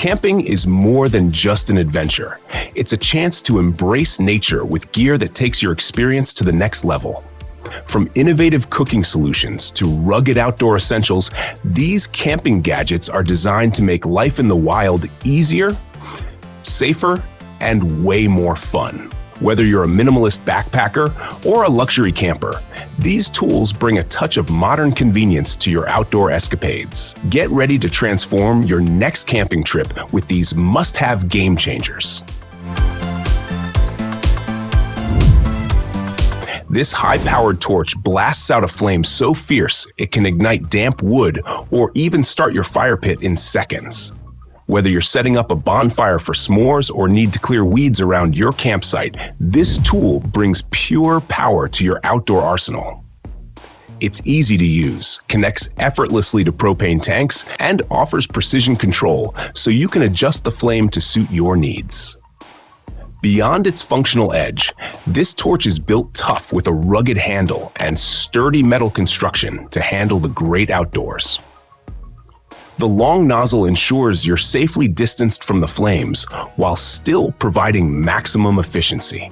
Camping is more than just an adventure. It's a chance to embrace nature with gear that takes your experience to the next level. From innovative cooking solutions to rugged outdoor essentials, these camping gadgets are designed to make life in the wild easier, safer, and way more fun. Whether you're a minimalist backpacker or a luxury camper, these tools bring a touch of modern convenience to your outdoor escapades. Get ready to transform your next camping trip with these must-have game changers. This high-powered torch blasts out a flame so fierce it can ignite damp wood or even start your fire pit in seconds. Whether you're setting up a bonfire for s'mores or need to clear weeds around your campsite, this tool brings pure power to your outdoor arsenal. It's easy to use, connects effortlessly to propane tanks, and offers precision control so you can adjust the flame to suit your needs. Beyond its functional edge, this torch is built tough with a rugged handle and sturdy metal construction to handle the great outdoors. The long nozzle ensures you're safely distanced from the flames while still providing maximum efficiency.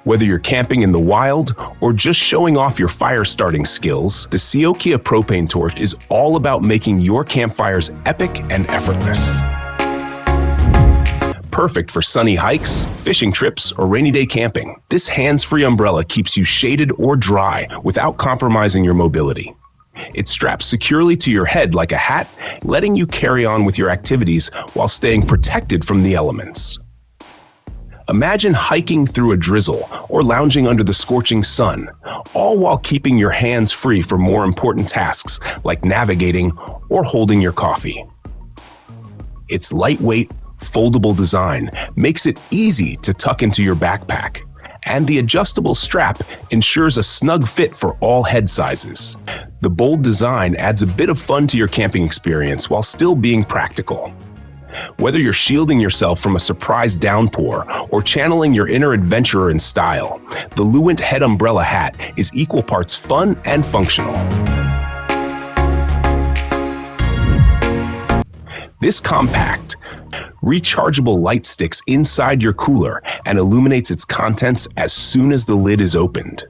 Whether you're camping in the wild or just showing off your fire starting skills, the CIOKEA propane torch is all about making your campfires epic and effortless. Perfect for sunny hikes, fishing trips, or rainy day camping, this hands-free umbrella keeps you shaded or dry without compromising your mobility. It straps securely to your head like a hat, letting you carry on with your activities while staying protected from the elements. Imagine hiking through a drizzle or lounging under the scorching sun, all while keeping your hands free for more important tasks like navigating or holding your coffee. Its lightweight, foldable design makes it easy to tuck into your backpack, and the adjustable strap ensures a snug fit for all head sizes. The bold design adds a bit of fun to your camping experience while still being practical. Whether you're shielding yourself from a surprise downpour or channeling your inner adventurer in style, the Luwint head umbrella hat is equal parts fun and functional. This compact, rechargeable light sticks inside your cooler and illuminates its contents as soon as the lid is opened.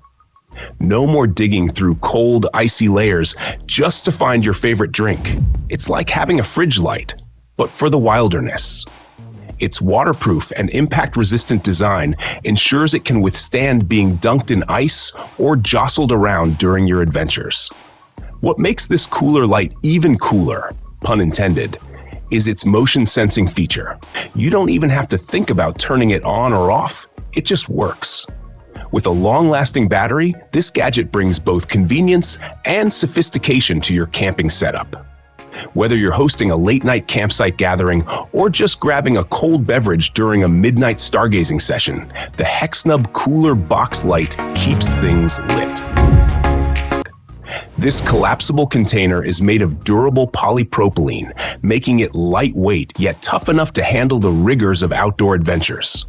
No more digging through cold, icy layers just to find your favorite drink. It's like having a fridge light, but for the wilderness. Its waterproof and impact-resistant design ensures it can withstand being dunked in ice or jostled around during your adventures. What makes this cooler light even cooler, pun intended, is its motion sensing feature. You don't even have to think about turning it on or off. It just works. With a long-lasting battery, this gadget brings both convenience and sophistication to your camping setup. Whether you're hosting a late-night campsite gathering or just grabbing a cold beverage during a midnight stargazing session, the Hexnub Cooler Box Light keeps things lit. This collapsible container is made of durable polypropylene, making it lightweight yet tough enough to handle the rigors of outdoor adventures.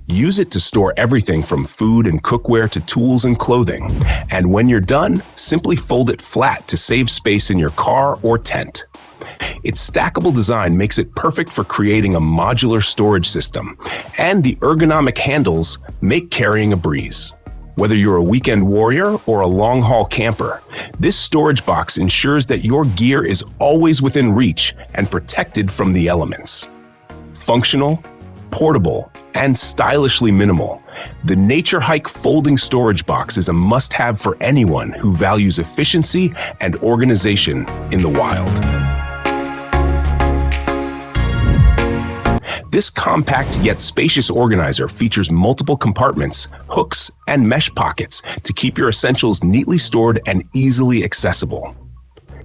Use it to store everything from food and cookware to tools and clothing, and when you're done, simply fold it flat to save space in your car or tent. Its stackable design makes it perfect for creating a modular storage system, and the ergonomic handles make carrying a breeze. Whether you're a weekend warrior or a long-haul camper, this storage box ensures that your gear is always within reach and protected from the elements. Functional, portable, and stylishly minimal, the Naturehike folding storage box is a must-have for anyone who values efficiency and organization in the wild. This compact yet spacious organizer features multiple compartments, hooks, and mesh pockets to keep your essentials neatly stored and easily accessible.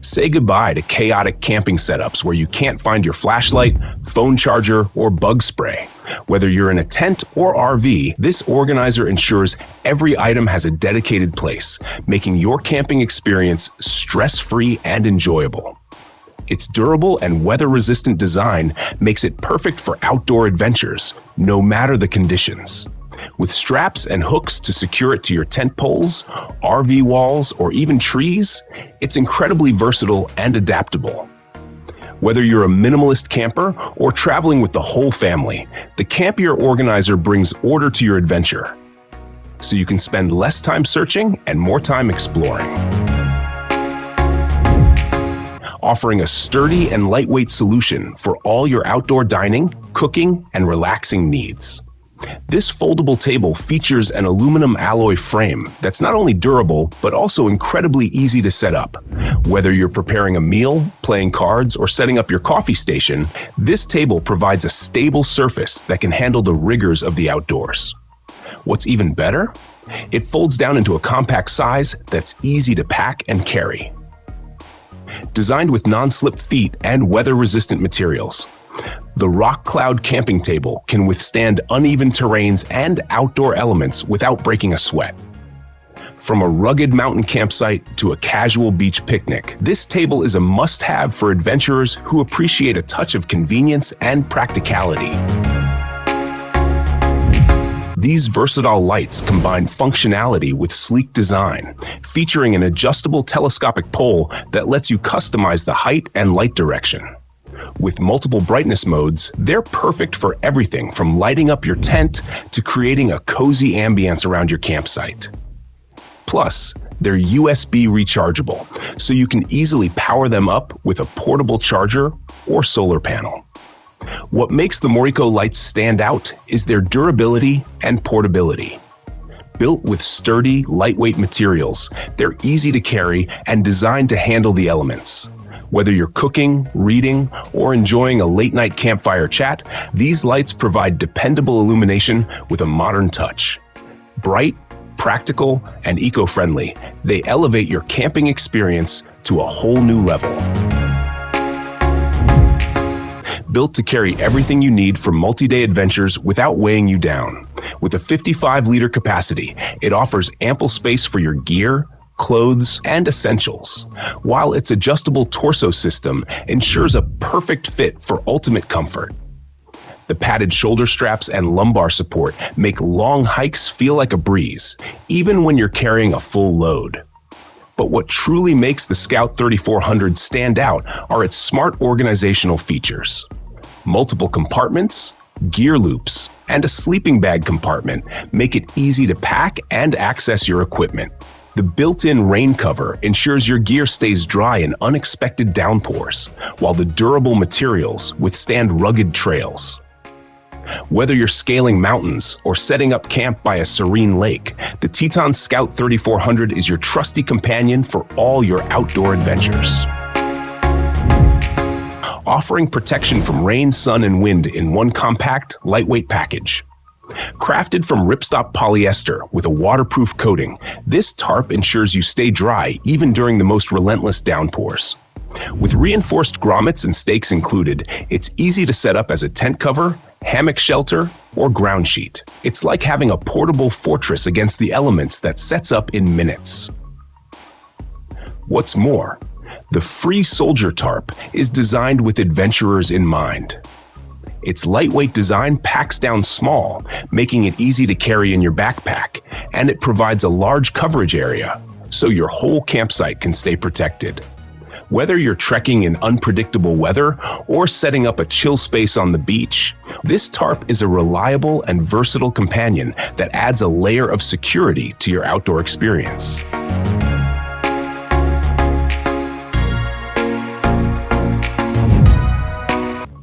Say goodbye to chaotic camping setups where you can't find your flashlight, phone charger, or bug spray. Whether you're in a tent or RV, this organizer ensures every item has a dedicated place, making your camping experience stress-free and enjoyable. Its durable and weather-resistant design makes it perfect for outdoor adventures, no matter the conditions. With straps and hooks to secure it to your tent poles, RV walls, or even trees, it's incredibly versatile and adaptable. Whether you're a minimalist camper or traveling with the whole family, the CAMPYRE organizer brings order to your adventure, so you can spend less time searching and more time exploring. Offering a sturdy and lightweight solution for all your outdoor dining, cooking, and relaxing needs. This foldable table features an aluminum alloy frame that's not only durable, but also incredibly easy to set up. Whether you're preparing a meal, playing cards, or setting up your coffee station, this table provides a stable surface that can handle the rigors of the outdoors. What's even better? It folds down into a compact size that's easy to pack and carry. Designed with non-slip feet and weather-resistant materials, the Rock Cloud camping table can withstand uneven terrains and outdoor elements without breaking a sweat. From a rugged mountain campsite to a casual beach picnic, this table is a must-have for adventurers who appreciate a touch of convenience and practicality. These versatile lights combine functionality with sleek design, featuring an adjustable telescopic pole that lets you customize the height and light direction. With multiple brightness modes, they're perfect for everything from lighting up your tent to creating a cozy ambience around your campsite. Plus, they're USB rechargeable, so you can easily power them up with a portable charger or solar panel. What makes the MORIKO lights stand out is their durability and portability. Built with sturdy, lightweight materials, they're easy to carry and designed to handle the elements. Whether you're cooking, reading, or enjoying a late-night campfire chat, these lights provide dependable illumination with a modern touch. Bright, practical, and eco-friendly, they elevate your camping experience to a whole new level. Built to carry everything you need for multi-day adventures without weighing you down. With a 55-liter capacity, it offers ample space for your gear, clothes, and essentials, while its adjustable torso system ensures a perfect fit for ultimate comfort. The padded shoulder straps and lumbar support make long hikes feel like a breeze, even when you're carrying a full load. But what truly makes the Scout 3400 stand out are its smart organizational features. Multiple compartments, gear loops, and a sleeping bag compartment make it easy to pack and access your equipment. The built-in rain cover ensures your gear stays dry in unexpected downpours, while the durable materials withstand rugged trails. Whether you're scaling mountains or setting up camp by a serene lake, the Teton Scout 3400 is your trusty companion for all your outdoor adventures. Offering protection from rain, sun, and wind in one compact, lightweight package. Crafted from ripstop polyester with a waterproof coating, this tarp ensures you stay dry even during the most relentless downpours. With reinforced grommets and stakes included, it's easy to set up as a tent cover, hammock shelter, or ground sheet. It's like having a portable fortress against the elements that sets up in minutes. What's more, the Free Soldier tarp is designed with adventurers in mind. Its lightweight design packs down small, making it easy to carry in your backpack, and it provides a large coverage area, so your whole campsite can stay protected. Whether you're trekking in unpredictable weather or setting up a chill space on the beach, this tarp is a reliable and versatile companion that adds a layer of security to your outdoor experience.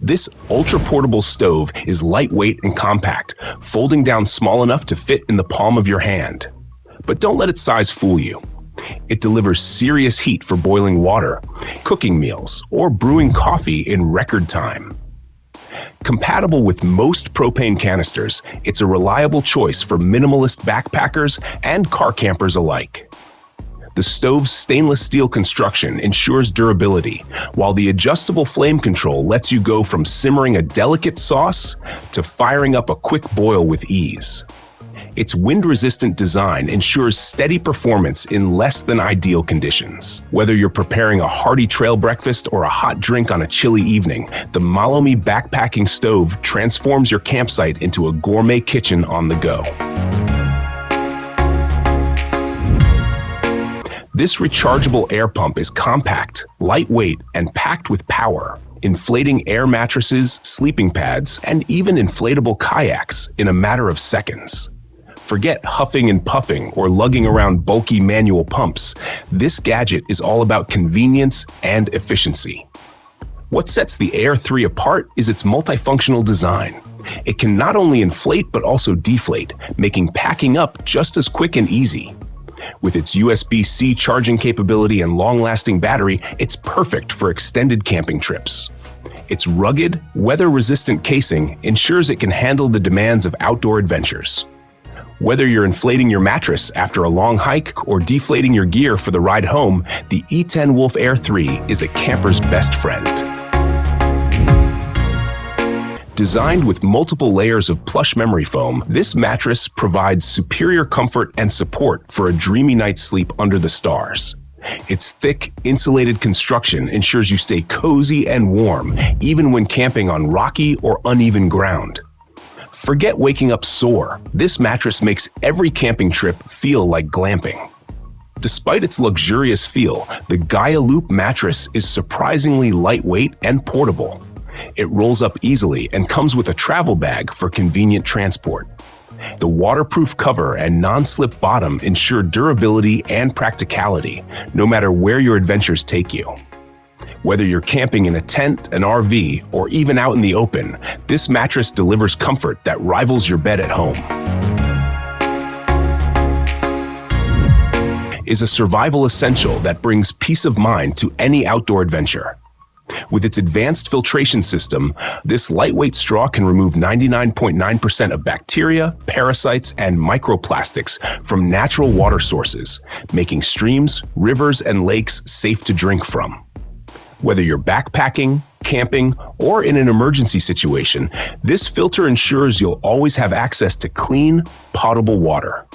This ultra-portable stove is lightweight and compact, folding down small enough to fit in the palm of your hand. But don't let its size fool you. It delivers serious heat for boiling water, cooking meals, or brewing coffee in record time. Compatible with most propane canisters, it's a reliable choice for minimalist backpackers and car campers alike. The stove's stainless steel construction ensures durability, while the adjustable flame control lets you go from simmering a delicate sauce to firing up a quick boil with ease. Its wind-resistant design ensures steady performance in less than ideal conditions. Whether you're preparing a hearty trail breakfast or a hot drink on a chilly evening, the MALLOME backpacking stove transforms your campsite into a gourmet kitchen on the go. This rechargeable air pump is compact, lightweight, and packed with power. inflating air mattresses, sleeping pads, and even inflatable kayaks in a matter of seconds. Forget huffing and puffing or lugging around bulky manual pumps. This gadget is all about convenience and efficiency. What sets the Air 3 apart is its multifunctional design. It can not only inflate but also deflate, making packing up just as quick and easy. With its USB-C charging capability and long-lasting battery, it's perfect for extended camping trips. Its rugged, weather-resistant casing ensures it can handle the demands of outdoor adventures. Whether you're inflating your mattress after a long hike or deflating your gear for the ride home, the ETENWOLF Air 3 is a camper's best friend. Designed with multiple layers of plush memory foam, this mattress provides superior comfort and support for a dreamy night's sleep under the stars. Its thick, insulated construction ensures you stay cozy and warm, even when camping on rocky or uneven ground. Forget waking up sore. This mattress makes every camping trip feel like glamping. Despite its luxurious feel, the GAIALOOP mattress is surprisingly lightweight and portable. It rolls up easily and comes with a travel bag for convenient transport. The waterproof cover and non-slip bottom ensure durability and practicality, no matter where your adventures take you. Whether you're camping in a tent, an RV, or even out in the open, this mattress delivers comfort that rivals your bed at home. Is a survival essential that brings peace of mind to any outdoor adventure. With its advanced filtration system, this lightweight straw can remove 99.9% of bacteria, parasites, and microplastics from natural water sources, making streams, rivers, and lakes safe to drink from. Whether you're backpacking, camping, or in an emergency situation, this filter ensures you'll always have access to clean, potable water.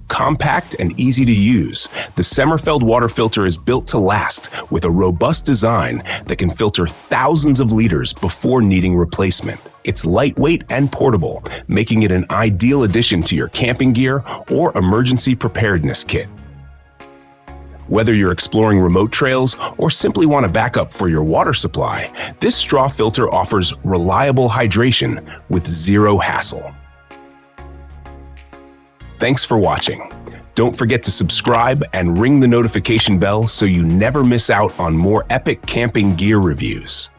Compact and easy to use, the SEMMERFELD water filter is built to last with a robust design that can filter thousands of liters before needing replacement. It's lightweight and portable, making it an ideal addition to your camping gear or emergency preparedness kit. Whether you're exploring remote trails or simply want a backup for your water supply, this straw filter offers reliable hydration with zero hassle. Thanks for watching. Don't forget to subscribe and ring the notification bell so you never miss out on more epic camping gear reviews.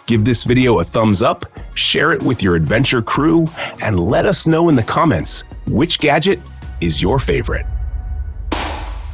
Give this video a thumbs up, share it with your adventure crew, and let us know in the comments which gadget is your favorite.